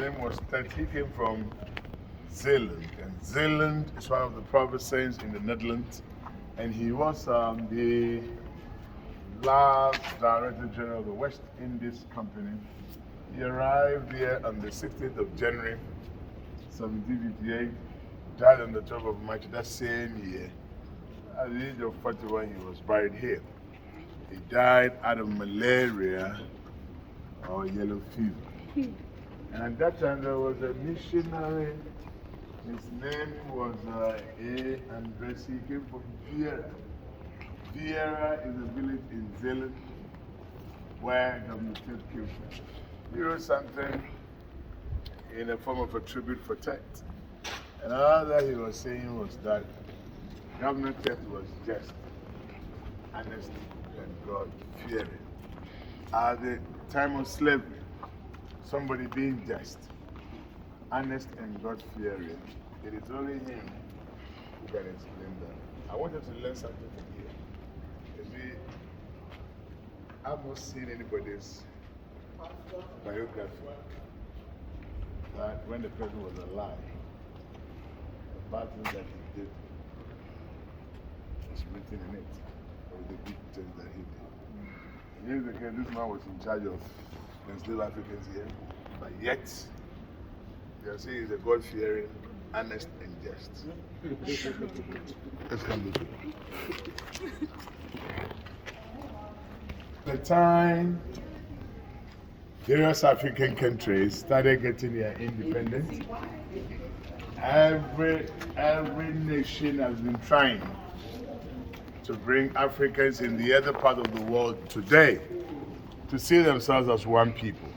name was Ted. He came from Zeeland, and Zeeland is one of the provinces in the Netherlands, and he was the last Director General of the West Indies Company. He arrived here on the 16th of January, 1758, died on the 12th of March that same year. At the age of 41, he was buried here. He died out of malaria or yellow fever. And at that time, there was a missionary. His name was A. Andres. He came from Viera. Viera is a village in Zeeland where Governor Ted came from. He wrote something in the form of a tribute for Ted. And all that he was saying was that Governor Ted was just, honest, and God-fearing. At the time of slavery, somebody being just, honest, and God-fearing, it is only him who can explain that. I want you to learn something from here. You see, I've not seen anybody's biography that when the person was alive, the bad things that he did was written in it, or the good things that he did. And here's the case, this man was in charge of enslaved Africans here, but yet, you are saying he's a God-fearing, honest, and just. Let's come to it. The time various African countries started getting their independence, every nation has been trying to bring Africans in the other part of the world today to see themselves as one people.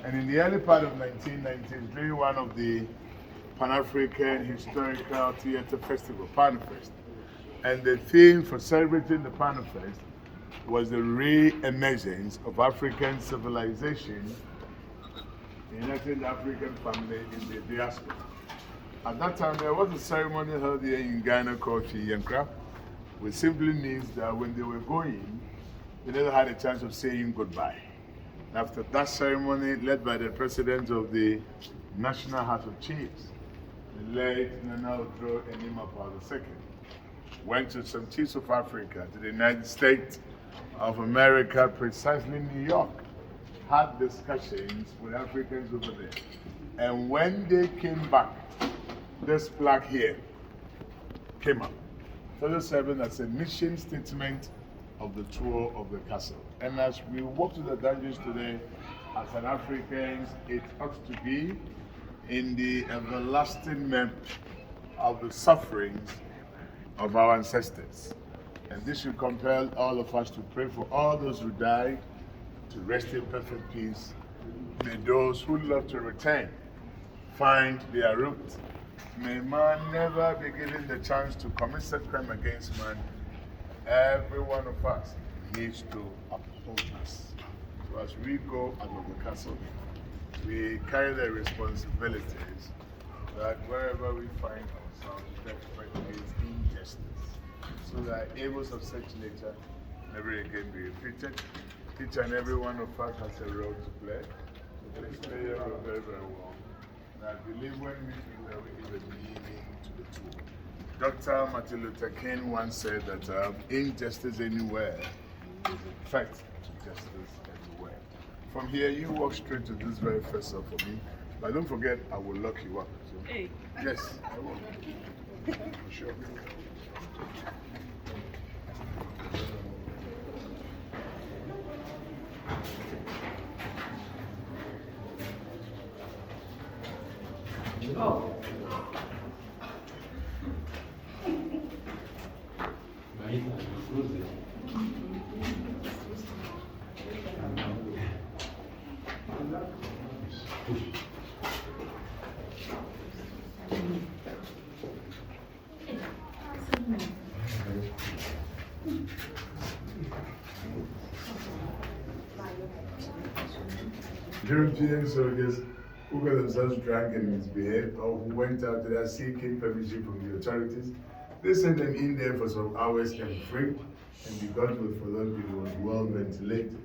And in the early part of 1990s, during one of the Pan-African Historical Theatre Festival, Panafest, and the theme for celebrating the Panafest was the re-emergence of African civilization in United African family in the diaspora. At that time, there was a ceremony held here in Ghana called Fiyankra, which simply means that when they were going, they never had a chance of saying goodbye. After that ceremony, led by the president of the National House of Chiefs, the late Nana Odro Enima Paul II, went to some chiefs of Africa, to the United States of America, precisely New York, had discussions with Africans over there. And when they came back, this plaque here came up, further serving as a mission statement of the tour of the castle. And as we walk to the dungeons today, as an Africans, it ought to be in the everlasting memory of the sufferings of our ancestors. And this should compel all of us to pray for all those who died to rest in perfect peace. May those who love to return find their root. May man never be given the chance to commit such crime against man. Every one of us needs to uphold us. So as we go out of the castle, we carry the responsibilities that wherever we find ourselves, that fight against injustice, so that evils of such nature never again be repeated. Each and every one of us has a role to play. So please play your role very, very well. And I believe when we do that, we give a meaning to the tool. Dr. Martin Luther King once said that injustice anywhere is a threat to justice everywhere. From here, you walk straight to this very first cell for me. But don't forget, I will lock you up. So, hey. Yes, I will. For sure. Oh. European soldiers who got themselves drunk and misbehaved or who went out there seeking permission from the authorities, they sent them in there for some hours and free, and the gunpowder for those people was well ventilated.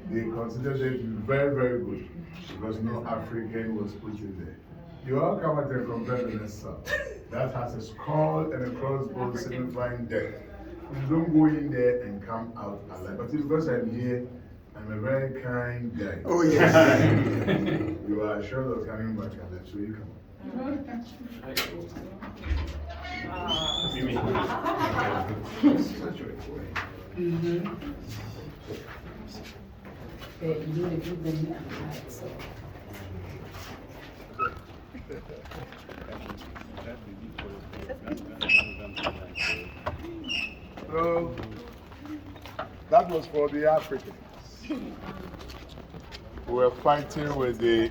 They considered it to be very, very good because no African was put in there. You all come out and compare the next song. That has a skull and a crossbow signifying death. You don't go in there and come out alive. But because I'm here, I'm a very kind guy. Oh, yeah. You are sure of coming back alive, so you come. So, that was for the Africans. We were fighting with the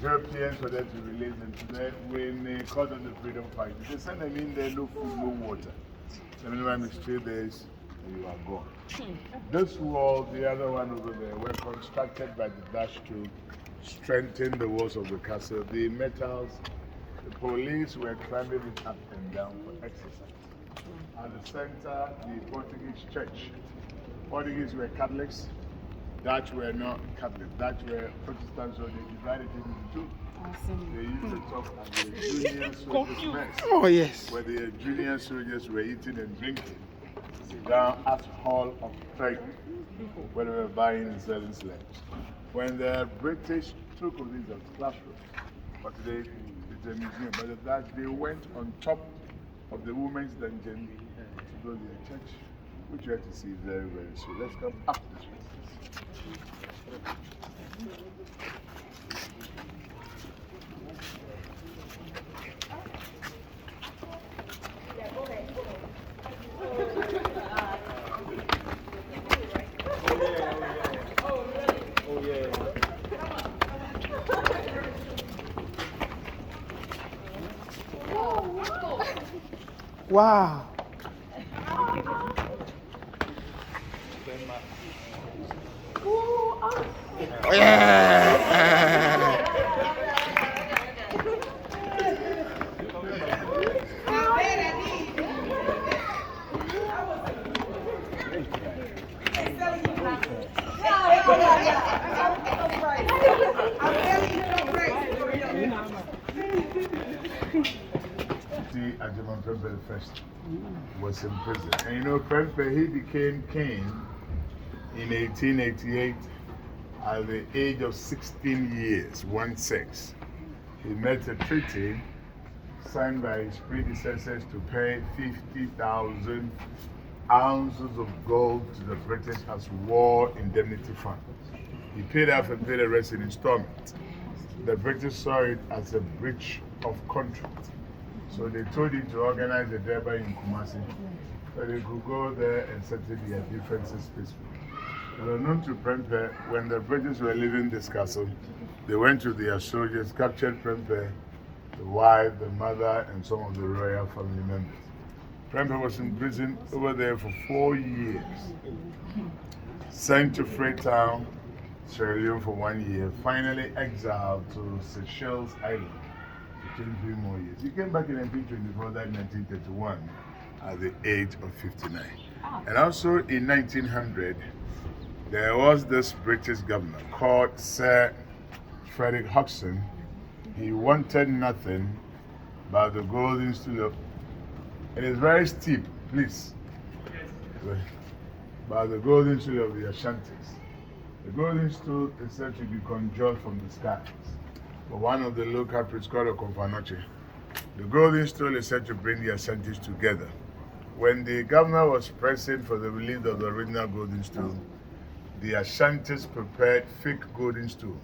Europeans for them to release them. Today, when they called on the freedom fighters, they sent them in there, no food, no water. The minimum is 3 days, you are gone. This wall, the other one over there, were constructed by the Dutch to strengthen the walls of the castle. The metals, the police were climbing it up and down for exercise. At the center, the Portuguese church. Portuguese were Catholics, Dutch were not Catholic. Dutch were Protestants, so they divided it into two. Awesome. They used to talk at the junior soldiers' mess. Oh, yes. Where the junior soldiers were eating and drinking down at Hall of Trade, where they were buying and selling slaves. When the British took over this as classroom, but today it's a museum, but the Dutch, they went on top of the women's dungeon to go to their church, which you have to see very, very soon. Let's come up this way. Wow. Oh, yeah. Ajahn Prempeh first was in prison. And you know, Prempeh, he became king in 1888 at the age of 16 years, 16. He met a treaty signed by his predecessors to pay 50,000 ounces of gold to the British as war indemnity fund. He paid off and paid the rest in installments. The British saw it as a breach of contract. So they told him to organize a derby in Kumasi so they could go there and settle their differences peacefully. It was known to Prempeh, when the British were leaving this castle, they went to their soldiers, captured Prempeh, the wife, the mother, and some of the royal family members. Prempeh was in prison over there for 4 years, sent to Freetown, Sierra Leone for 1 year, finally exiled to Seychelles Island. 3 more years. He came back in 1924, died in 1931 at the age of 59. And also in 1900, there was this British governor called Sir Frederick Hodgson. He wanted nothing but the golden stool. It is very steep, please. By the golden stool of the Ashantis. The golden stool is said to be conjured from the skies. But one of the local priests called a Confanoche. The golden stool is said to bring the Ashantis together. When the governor was pressing for the release of the original golden stool, the Ashantis prepared fake golden stool,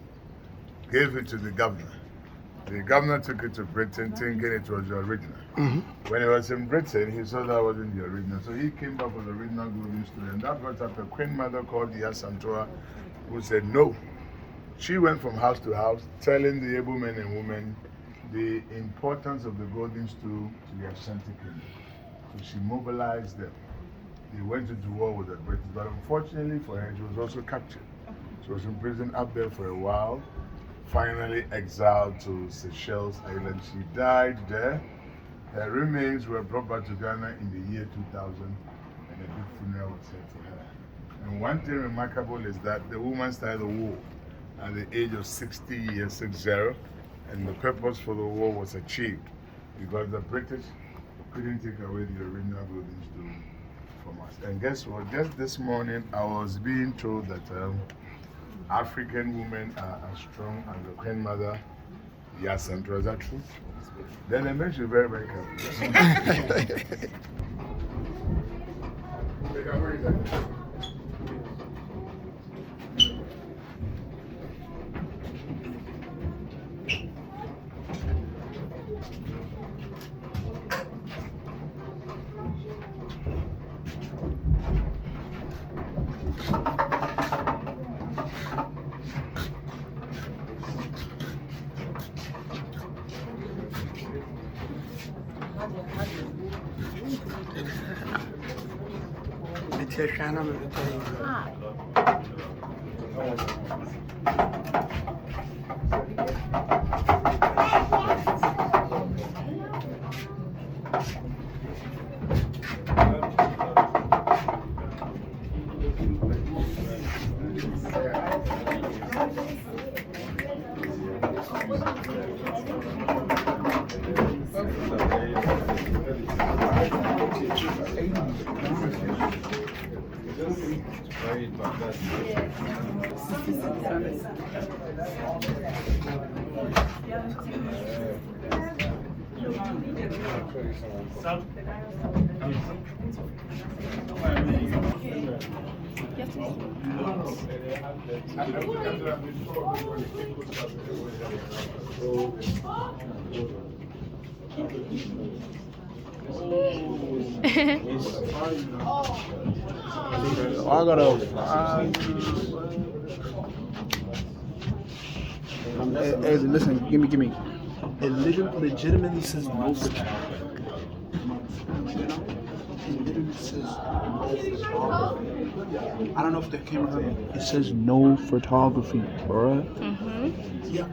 gave it to the governor. The governor took it to Britain thinking it was the original. When he was in Britain, he saw that wasn't the original. So he came back with the original golden stool. And that brought up a queen mother called the Asantoa, who said no. She went from house to house telling the able men and women the importance of the golden stool to the Ashanti kingdom. So she mobilized them. They went into war with the British, but unfortunately for her, she was also captured. She was in prison up there for a while, finally exiled to Seychelles Island. She died there. Her remains were brought back to Ghana in the year 2000, and a big funeral was held for her. And one thing remarkable is that the woman started the war at the age of 60 years, 60, and the purpose for the war was achieved because the British couldn't take away the original buildings from us. And guess what? Just this morning, I was being told that African women are as strong as the Queen Mother. Yes, and was that true? Then it makes you very, very careful. I gotta. Hey, listen, give me. It legitimately says no for chocolate. It literally says no photography. I don't know if the camera heard me. It says no photography, bruh. Yeah,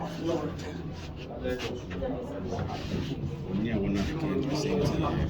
yeah, we're not again the same time.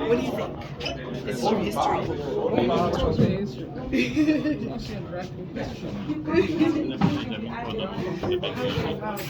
What do you think? This is your history.